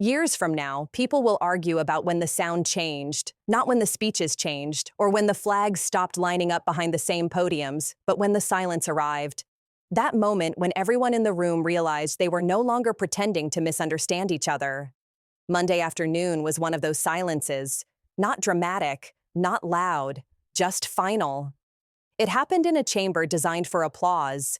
Years from now, people will argue about when the sound changed, not when the speeches changed, or when the flags stopped lining up behind the same podiums, but when the silence arrived. That moment when everyone in the room realized they were no longer pretending to misunderstand each other. Monday afternoon was one of those silences, not dramatic, not loud, just final. It happened in a chamber designed for applause.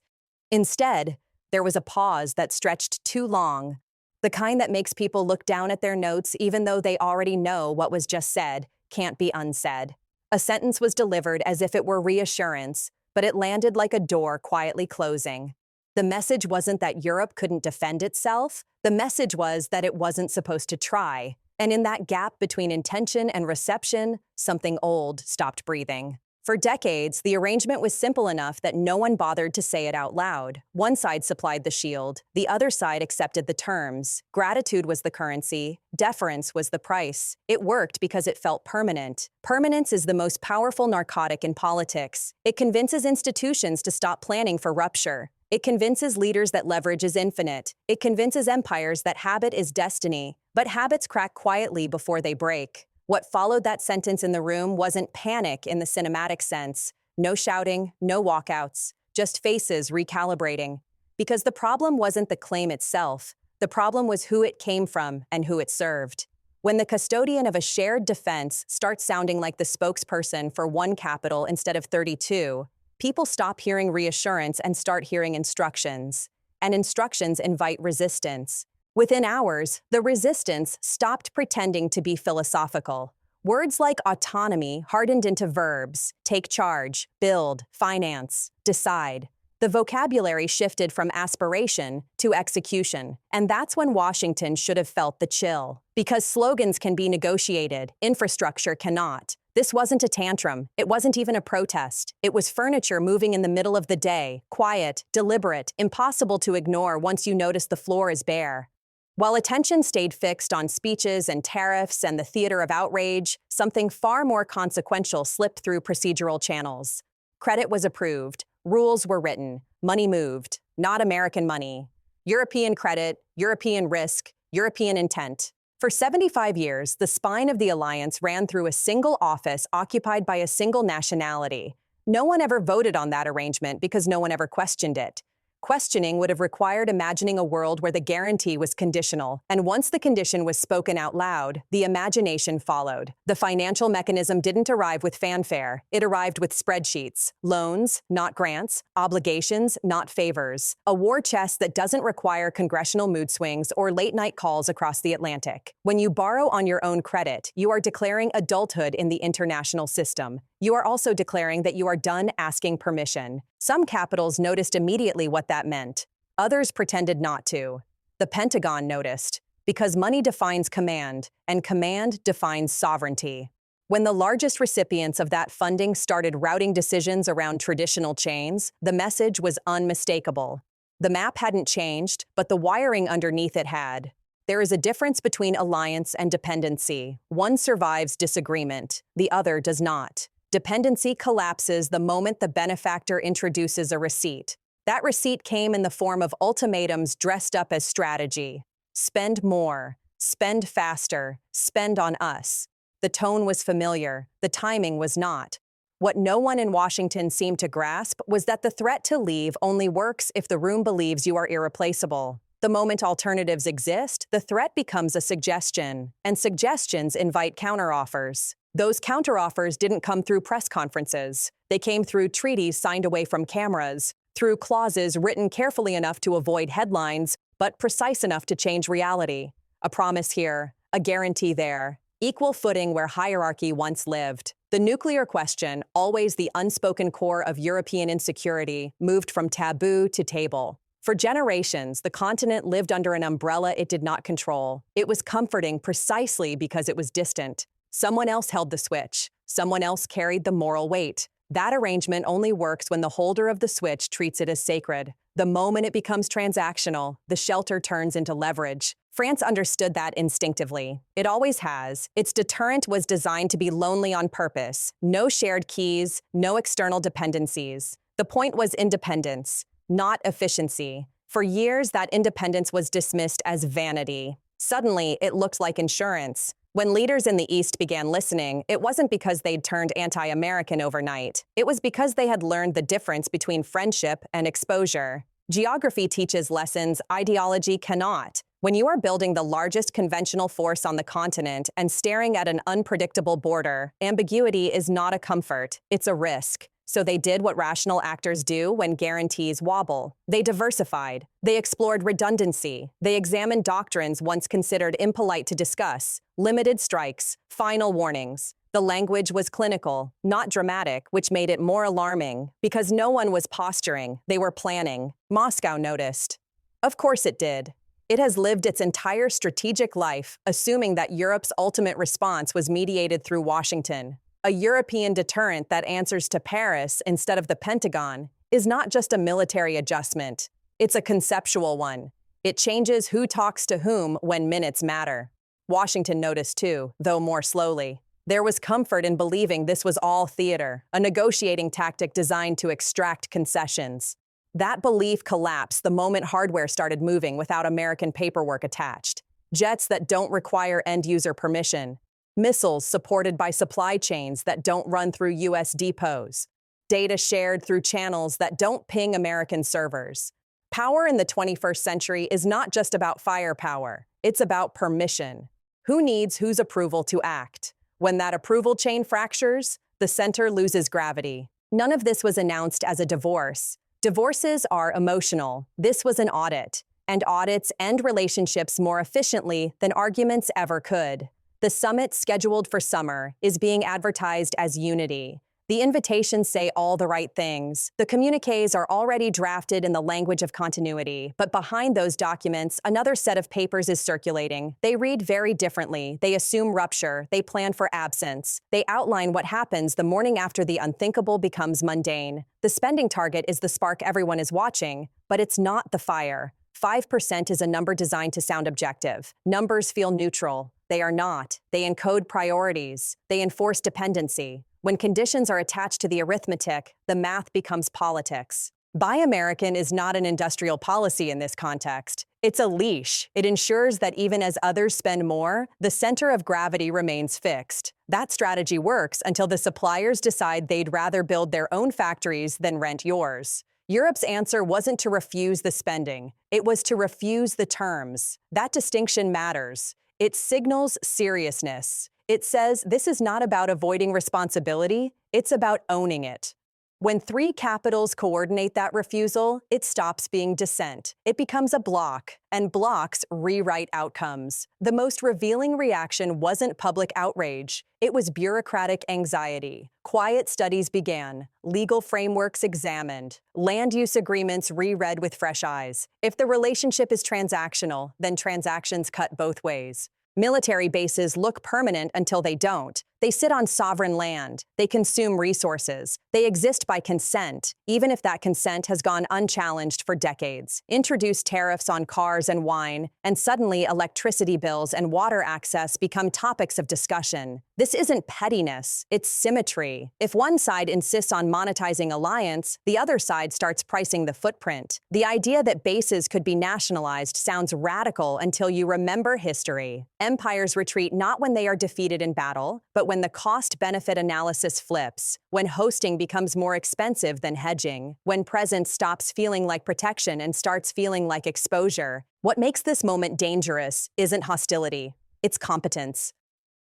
Instead, there was a pause that stretched too long, the kind that makes people look down at their notes even though they already know what was just said can't be unsaid. A sentence was delivered as if it were reassurance, but it landed like a door quietly closing. The message wasn't that Europe couldn't defend itself. The message was that it wasn't supposed to try. And in that gap between intention and reception, something old stopped breathing. For decades, the arrangement was simple enough that no one bothered to say it out loud. One side supplied the shield, the other side accepted the terms. Gratitude was the currency, deference was the price. It worked because it felt permanent. Permanence is the most powerful narcotic in politics. It convinces institutions to stop planning for rupture. It convinces leaders that leverage is infinite. It convinces empires that habit is destiny. But habits crack quietly before they break. What followed that sentence in the room wasn't panic in the cinematic sense. No shouting, no walkouts, just faces recalibrating. Because the problem wasn't the claim itself. The problem was who it came from and who it served. When the custodian of a shared defense starts sounding like the spokesperson for one capital instead of 32, people stop hearing reassurance and start hearing instructions. And instructions invite resistance. Within hours, the resistance stopped pretending to be philosophical. Words like autonomy hardened into verbs: take charge, build, finance, decide. The vocabulary shifted from aspiration to execution. And that's when Washington should have felt the chill. Because slogans can be negotiated, infrastructure cannot. This wasn't a tantrum. It wasn't even a protest. It was furniture moving in the middle of the day, quiet, deliberate, impossible to ignore once you notice the floor is bare. While attention stayed fixed on speeches and tariffs and the theater of outrage, something far more consequential slipped through procedural channels. Credit was approved, rules were written, money moved, not American money. European credit, European risk, European intent. For 75 years, the spine of the alliance ran through a single office occupied by a single nationality. No one ever voted on that arrangement because no one ever questioned it. Questioning would have required imagining a world where the guarantee was conditional, and once the condition was spoken out loud, the imagination followed. The financial mechanism didn't arrive with fanfare. It arrived with spreadsheets. Loans, not grants. Obligations, not favors. A war chest that doesn't require congressional mood swings or late-night calls across the Atlantic. When you borrow on your own credit, you are declaring adulthood in the international system. You are also declaring that you are done asking permission. Some capitals noticed immediately what that meant. Others pretended not to. The Pentagon noticed, because money defines command, and command defines sovereignty. When the largest recipients of that funding started routing decisions around traditional chains, the message was unmistakable. The map hadn't changed, but the wiring underneath it had. There is a difference between alliance and dependency. One survives disagreement, the other does not. Dependency collapses the moment the benefactor introduces a receipt. That receipt came in the form of ultimatums dressed up as strategy. Spend more, spend faster, spend on us. The tone was familiar, the timing was not. What no one in Washington seemed to grasp was that the threat to leave only works if the room believes you are irreplaceable. The moment alternatives exist, the threat becomes a suggestion, and suggestions invite counteroffers. Those counteroffers didn't come through press conferences. They came through treaties signed away from cameras, through clauses written carefully enough to avoid headlines, but precise enough to change reality. A promise here, a guarantee there. Equal footing where hierarchy once lived. The nuclear question, always the unspoken core of European insecurity, moved from taboo to table. For generations, the continent lived under an umbrella it did not control. It was comforting precisely because it was distant. Someone else held the switch. Someone else carried the moral weight. That arrangement only works when the holder of the switch treats it as sacred. The moment it becomes transactional, the shelter turns into leverage. France understood that instinctively. It always has. Its deterrent was designed to be lonely on purpose. No shared keys, no external dependencies. The point was independence, not efficiency. For years, that independence was dismissed as vanity. Suddenly, it looked like insurance. When leaders in the East began listening, it wasn't because they'd turned anti-American overnight. It was because they had learned the difference between friendship and exposure. Geography teaches lessons ideology cannot. When you are building the largest conventional force on the continent and staring at an unpredictable border, ambiguity is not a comfort, it's a risk. So they did what rational actors do when guarantees wobble. They diversified. They explored redundancy. They examined doctrines once considered impolite to discuss. Limited strikes, final warnings. The language was clinical, not dramatic, which made it more alarming. Because no one was posturing, they were planning. Moscow noticed. Of course it did. It has lived its entire strategic life, assuming that Europe's ultimate response was mediated through Washington. A European deterrent that answers to Paris instead of the Pentagon is not just a military adjustment. It's a conceptual one. It changes who talks to whom when minutes matter. Washington noticed too, though more slowly. There was comfort in believing this was all theater, a negotiating tactic designed to extract concessions. That belief collapsed the moment hardware started moving without American paperwork attached. Jets that don't require end-user permission. Missiles supported by supply chains that don't run through U.S. depots. Data shared through channels that don't ping American servers. Power in the 21st century is not just about firepower. It's about permission. Who needs whose approval to act? When that approval chain fractures, the center loses gravity. None of this was announced as a divorce. Divorces are emotional. This was an audit. And audits end relationships more efficiently than arguments ever could. The summit scheduled for summer is being advertised as unity. The invitations say all the right things. The communiques are already drafted in the language of continuity, but behind those documents, another set of papers is circulating. They read very differently. They assume rupture. They plan for absence. They outline what happens the morning after the unthinkable becomes mundane. The spending target is the spark everyone is watching, but it's not the fire. 5% is a number designed to sound objective. Numbers feel neutral. They are not. They encode priorities. They enforce dependency. When conditions are attached to the arithmetic, the math becomes politics. Buy American is not an industrial policy in this context. It's a leash. It ensures that even as others spend more, the center of gravity remains fixed. That strategy works until the suppliers decide they'd rather build their own factories than rent yours. Europe's answer wasn't to refuse the spending. It was to refuse the terms. That distinction matters. It signals seriousness. It says this is not about avoiding responsibility, it's about owning it. When three capitals coordinate that refusal, it stops being dissent. It becomes a block, and blocks rewrite outcomes. The most revealing reaction wasn't public outrage. It was bureaucratic anxiety. Quiet studies began, legal frameworks examined, land use agreements reread with fresh eyes. If the relationship is transactional, then transactions cut both ways. Military bases look permanent until they don't. They sit on sovereign land. They consume resources. They exist by consent, even if that consent has gone unchallenged for decades. Introduce tariffs on cars and wine, and suddenly electricity bills and water access become topics of discussion. This isn't pettiness, it's symmetry. If one side insists on monetizing alliance, the other side starts pricing the footprint. The idea that bases could be nationalized sounds radical until you remember history. Empires retreat not when they are defeated in battle, but when the cost-benefit analysis flips, when hosting becomes more expensive than hedging, when presence stops feeling like protection and starts feeling like exposure. What makes this moment dangerous isn't hostility, it's competence.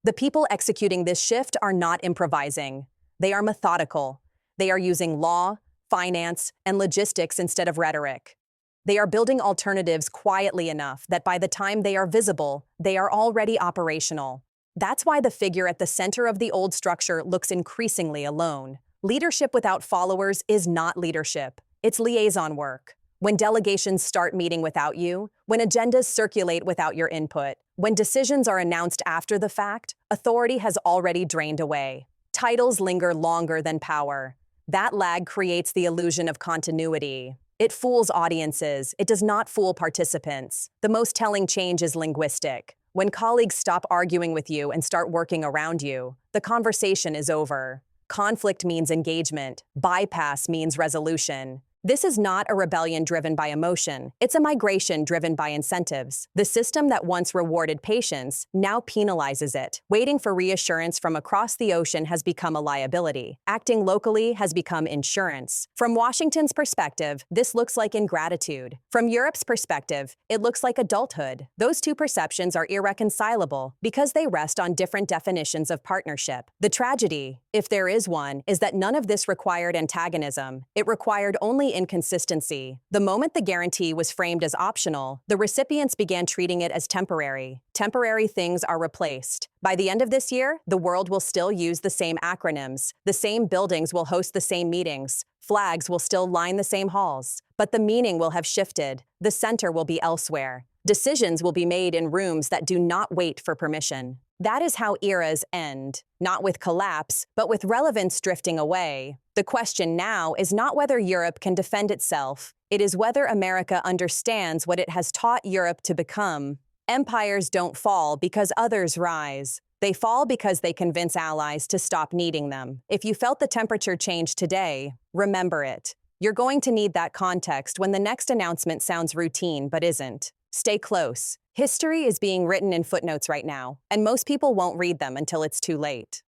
The people executing this shift are not improvising. They are methodical. They are using law, finance, and logistics instead of rhetoric. They are building alternatives quietly enough that by the time they are visible, they are already operational. That's why the figure at the center of the old structure looks increasingly alone. Leadership without followers is not leadership. It's liaison work. When delegations start meeting without you, when agendas circulate without your input, when decisions are announced after the fact, authority has already drained away. Titles linger longer than power. That lag creates the illusion of continuity. It fools audiences. It does not fool participants. The most telling change is linguistic. When colleagues stop arguing with you and start working around you, the conversation is over. Conflict means engagement. Bypass means resolution. This is not a rebellion driven by emotion. It's a migration driven by incentives. The system that once rewarded patience now penalizes it. Waiting for reassurance from across the ocean has become a liability. Acting locally has become insurance. From Washington's perspective, this looks like ingratitude. From Europe's perspective, it looks like adulthood. Those two perceptions are irreconcilable because they rest on different definitions of partnership. The tragedy, if there is one, is that none of this required antagonism. It required only inconsistency. The moment the guarantee was framed as optional, the recipients began treating it as temporary. Temporary things are replaced. By the end of this year, the world will still use the same acronyms. The same buildings will host the same meetings. Flags will still line the same halls. But the meaning will have shifted. The center will be elsewhere. Decisions will be made in rooms that do not wait for permission. That is how eras end, not with collapse, but with relevance drifting away. The question now is not whether Europe can defend itself. It is whether America understands what it has taught Europe to become. Empires don't fall because others rise. They fall because they convince allies to stop needing them. If you felt the temperature change today, remember it. You're going to need that context when the next announcement sounds routine but isn't. Stay close. History is being written in footnotes right now, and most people won't read them until it's too late.